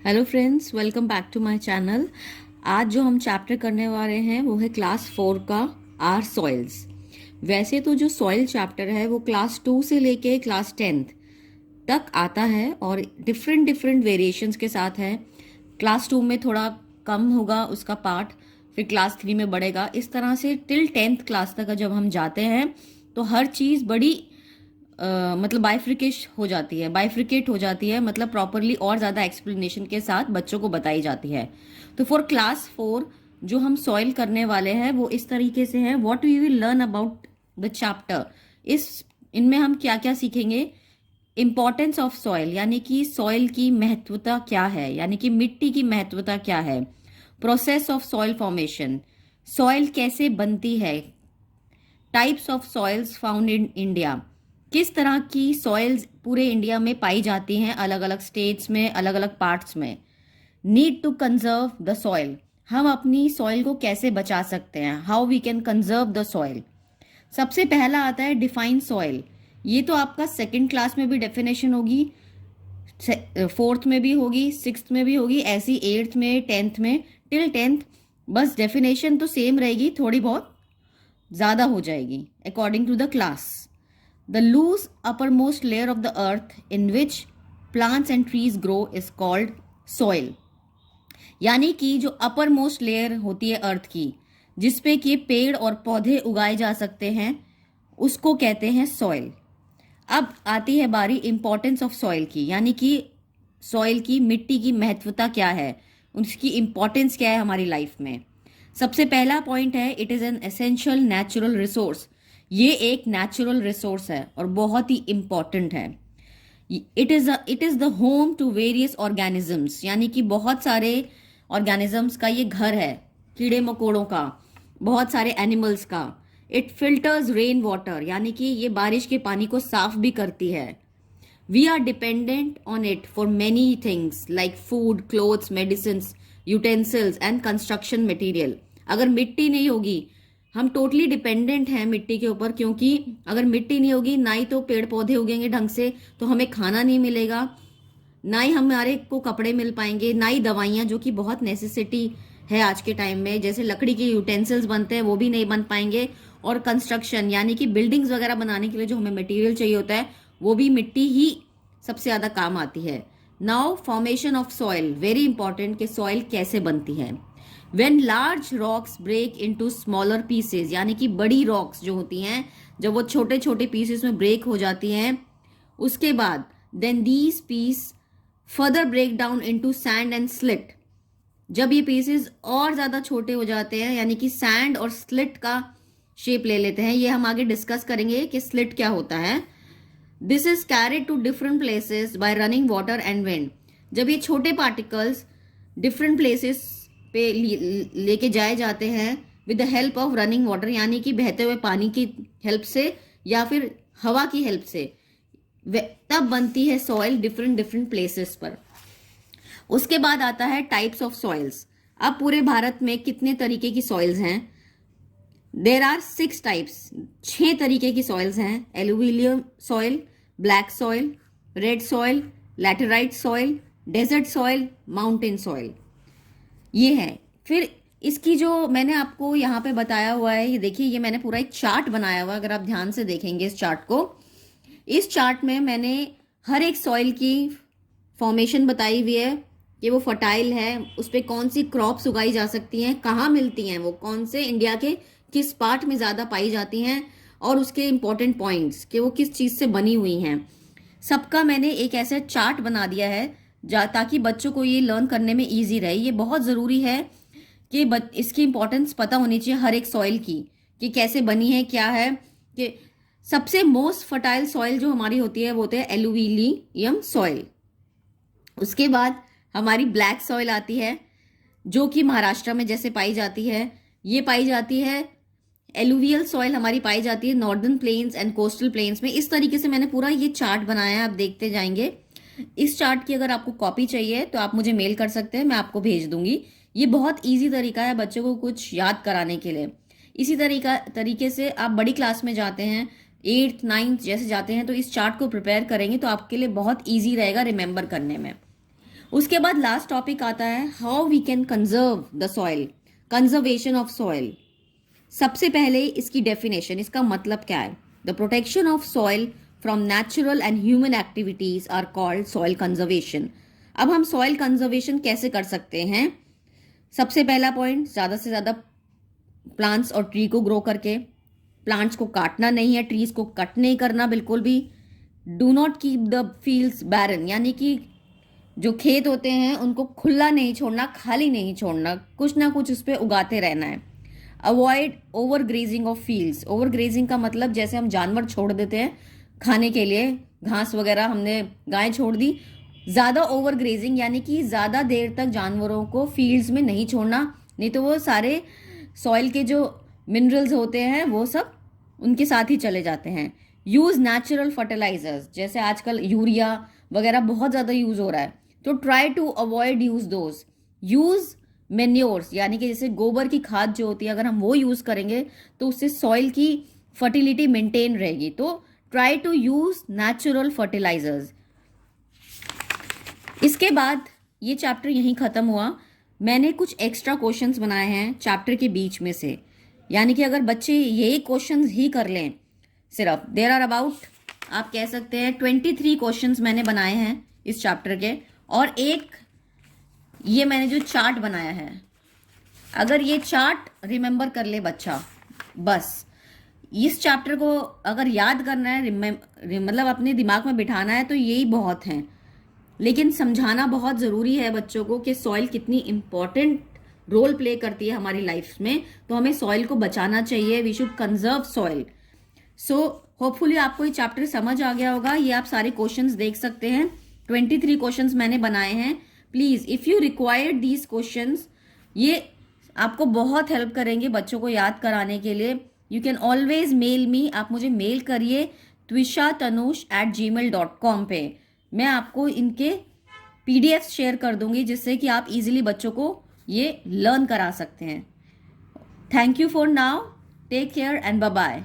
Hello friends, welcome back to my channel. आज जो हम चैप्टर करने वाले हैं वो है क्लास 4 का आर सॉइल्स। वैसे तो जो सॉइल चैप्टर है वो क्लास 2 से लेके क्लास 10th तक आता है और डिफरेंट डिफरेंट वेरिएशंस के साथ है। क्लास 2 में थोड़ा कम होगा उसका पार्ट, फिर क्लास 3 में बढ़ेगा। इस तरह से टिल 10th क्लास तक जब हम जाते हैं तो हर चीज़ बड़ी मतलब बाइफ्रिकेट हो जाती है, मतलब प्रॉपरली और ज़्यादा एक्सप्लेनेशन के साथ बच्चों को बताई जाती है। तो फॉर क्लास 4 जो हम सॉइल करने वाले हैं वो इस तरीके से है। What we will learn about the chapter, इस इनमें हम क्या क्या सीखेंगे। इम्पॉर्टेंस ऑफ सॉइल, यानी कि सॉइल की महत्वता क्या है, यानी कि मिट्टी की महत्वता क्या है। Process of soil formation, soil कैसे बनती है। Types of soils found in India, किस तरह की सॉइल्स पूरे इंडिया में पाई जाती हैं, अलग अलग स्टेट्स में, अलग अलग पार्ट्स में। Need to conserve the soil, हम अपनी सॉइल को कैसे बचा सकते हैं। How we can conserve the soil. सबसे पहला आता है डिफाइन सॉइल। ये तो आपका सेकंड क्लास में भी डेफिनेशन होगी, फोर्थ में भी होगी, सिक्स्थ में भी होगी, ऐसी एट्थ में, टेंथ में, टिल 10th बस डेफिनेशन तो सेम रहेगी, थोड़ी बहुत ज़्यादा हो जाएगी according to the class. The loose uppermost layer of the earth in which plants and trees grow is called soil। यानी कि जो अपर मोस्ट लेयर होती है अर्थ की, जिसपे कि पेड़ और पौधे उगाए जा सकते हैं, उसको कहते हैं सॉइल। अब आती है बारी इंपॉर्टेंस ऑफ सॉइल की, यानी कि सॉइल की, मिट्टी की महत्वता क्या है, उसकी इंपॉर्टेंस क्या है हमारी लाइफ में। सबसे पहला पॉइंट है, it is an essential natural resource. ये एक नेचुरल रिसोर्स है और बहुत ही इंपॉर्टेंट है। It is the home to various organisms, यानी कि बहुत सारे ऑर्गेनिजम्स का ये घर है, कीड़े मकोड़ों का, बहुत सारे एनिमल्स का। इट फिल्टर्स रेन वाटर, यानी कि ये बारिश के पानी को साफ भी करती है। We are dependent on it for many things like food, clothes, medicine, utensils and construction material. अगर मिट्टी नहीं होगी, हम टोटली डिपेंडेंट हैं मिट्टी के ऊपर, क्योंकि अगर मिट्टी नहीं होगी ना ही तो पेड़ पौधे उगेंगे ढंग से, तो हमें खाना नहीं मिलेगा, ना ही हमारे को कपड़े मिल पाएंगे, ना ही दवाइयाँ जो कि बहुत नेसेसिटी है आज के टाइम में, जैसे लकड़ी के यूटेंसिल्स बनते हैं वो भी नहीं बन पाएंगे। और कंस्ट्रक्शन, यानी कि बिल्डिंग्स वगैरह बनाने के लिए जो हमें मटेरियल चाहिए होता है, वो भी मिट्टी ही सबसे ज़्यादा काम आती है। Now formation of soil, very important कि सॉइल कैसे बनती है। When large rocks break into smaller pieces, यानी कि बड़ी रॉक्स जो होती हैं, जब वो छोटे छोटे पीसेस में ब्रेक हो जाती हैं, उसके बाद then these piece further break down into sand and silt. जब ये पीसेस और ज़्यादा छोटे हो जाते हैं, यानी कि सैंड और स्लिट का शेप ले लेते हैं, ये हम आगे डिस्कस करेंगे कि स्लिट क्या होता है। This is carried to different places by running water and wind. जब ये छोटे पार्टिकल्स डिफरेंट प्लेसेस पे लेके जाए जाते हैं with the help of running water, यानी कि बहते हुए पानी की हेल्प से या फिर हवा की हेल्प से, तब बनती है सॉइल डिफरेंट डिफरेंट प्लेसेस पर। उसके बाद आता है टाइप्स ऑफ सॉइल्स। अब पूरे भारत में कितने तरीके की सॉइल्स हैं? देर आर 6 टाइप्स, 6 तरीके की सॉइल्स हैं। Alluvial soil, black soil, red soil, laterite soil, desert soil, mountain soil, ये है। फिर इसकी जो मैंने आपको यहाँ पे बताया हुआ है, ये देखिए, ये मैंने पूरा एक चार्ट बनाया हुआ है। अगर आप ध्यान से देखेंगे इस चार्ट को, इस चार्ट में मैंने हर एक सॉइल की फॉर्मेशन बताई हुई है कि वो फर्टाइल है, उस पर कौन सी क्रॉप्स उगाई जा सकती हैं, कहाँ मिलती हैं, वो कौन से इंडिया के किस पार्ट में ज़्यादा पाई जाती हैं, और उसके इंपॉर्टेंट पॉइंट्स कि वो किस चीज़ से बनी हुई हैं। सबका मैंने एक ऐसा चार्ट बना दिया है ताकि बच्चों को ये लर्न करने में ईजी रहे। ये बहुत ज़रूरी है कि इसकी इंपॉर्टेंस पता होनी चाहिए हर एक सॉइल की, कि कैसे बनी है, क्या है। कि सबसे मोस्ट फर्टाइल सॉइल जो हमारी होती है वो होते हैं एलुविलियम सॉइल। उसके बाद हमारी ब्लैक सॉइल आती है, जो कि महाराष्ट्र में जैसे पाई जाती है, ये पाई जाती है। एलुवियल सॉइल हमारी पाई जाती है northern plains and coastal planes में। इस तरीके से मैंने पूरा ये चार्ट बनाया है, आप देखते जाएंगे। इस चार्ट की अगर आपको कॉपी चाहिए तो आप मुझे मेल कर सकते हैं, मैं आपको भेज दूंगी। ये बहुत इजी तरीका है बच्चों को कुछ याद कराने के लिए। इसी तरीके से आप बड़ी क्लास में जाते हैं, 8th 9th जैसे जाते हैं, तो इस चार्ट को प्रिपेयर करेंगे तो आपके लिए बहुत ईजी रहेगा रिमेंबर करने में। उसके बाद लास्ट टॉपिक आता है how we can conserve the soil, conservation of soil. सबसे पहले इसकी डेफिनेशन, इसका मतलब क्या है। The protection of soil from natural and human activities are called soil conservation. अब हम सॉइल कंजर्वेशन कैसे कर सकते हैं। सबसे पहला पॉइंट, ज़्यादा से ज़्यादा प्लांट्स और ट्री को ग्रो करके। प्लांट्स को काटना नहीं है, ट्रीज को कट नहीं करना बिल्कुल भी। Do not keep the fields barren, यानी कि जो खेत होते हैं उनको खुला नहीं छोड़ना, खाली नहीं छोड़ना, कुछ ना कुछ उस पर उगाते रहना है। Avoid over grazing of fields. Over grazing का मतलब जैसे हम जानवर छोड़ देते हैं खाने के लिए, घास वगैरह हमने गाय छोड़ दी। ज़्यादा ओवर ग्रेजिंग यानी कि ज़्यादा देर तक जानवरों को फील्ड्स में नहीं छोड़ना, नहीं तो वो सारे सॉइल के जो मिनरल्स होते हैं वो सब उनके साथ ही चले जाते हैं। यूज़ नेचुरल फर्टिलाइजर्स, जैसे आजकल यूरिया वगैरह बहुत ज़्यादा यूज़ हो रहा है, तो try to avoid use those. Use manures, यानी कि जैसे गोबर की खाद जो होती है, अगर हम वो यूज़ करेंगे तो उससे सॉइल की फर्टिलिटी मेंटेन रहेगी। तो try to use natural fertilizers. इसके बाद ये चैप्टर यहीं ख़त्म हुआ। मैंने कुछ एक्स्ट्रा क्वेश्चंस बनाए हैं चैप्टर के बीच में से, यानी कि अगर बच्चे यही क्वेश्चंस ही कर लें सिर्फ, देयर आर अबाउट, आप कह सकते हैं 23 क्वेश्चंस मैंने बनाए हैं इस चैप्टर के। और एक ये मैंने जो चार्ट बनाया है, अगर ये चार्ट रिमेंबर कर ले बच्चा, बस इस चैप्टर को अगर याद करना है, मतलब अपने दिमाग में बिठाना है, तो यही बहुत हैं। लेकिन समझाना बहुत ज़रूरी है बच्चों को कि सॉइल कितनी इम्पॉर्टेंट रोल प्ले करती है हमारी लाइफ में, तो हमें सॉइल को बचाना चाहिए। We should conserve soil. So hopefully आपको ये चैप्टर समझ आ गया होगा। ये आप सारे क्वेश्चंस देख सकते हैं, 23 क्वेश्चंस मैंने बनाए हैं। Please if you required these questions, ये आपको बहुत हेल्प करेंगे बच्चों को याद कराने के लिए। You can always mail me, आप मुझे मेल करिए twisha.tanush@gmail.com पे। मैं आपको इनके PDF शेयर कर दूंगी, जिससे कि आप इजीली बच्चों को ये लर्न करा सकते हैं। Thank you for now, take care and bye bye.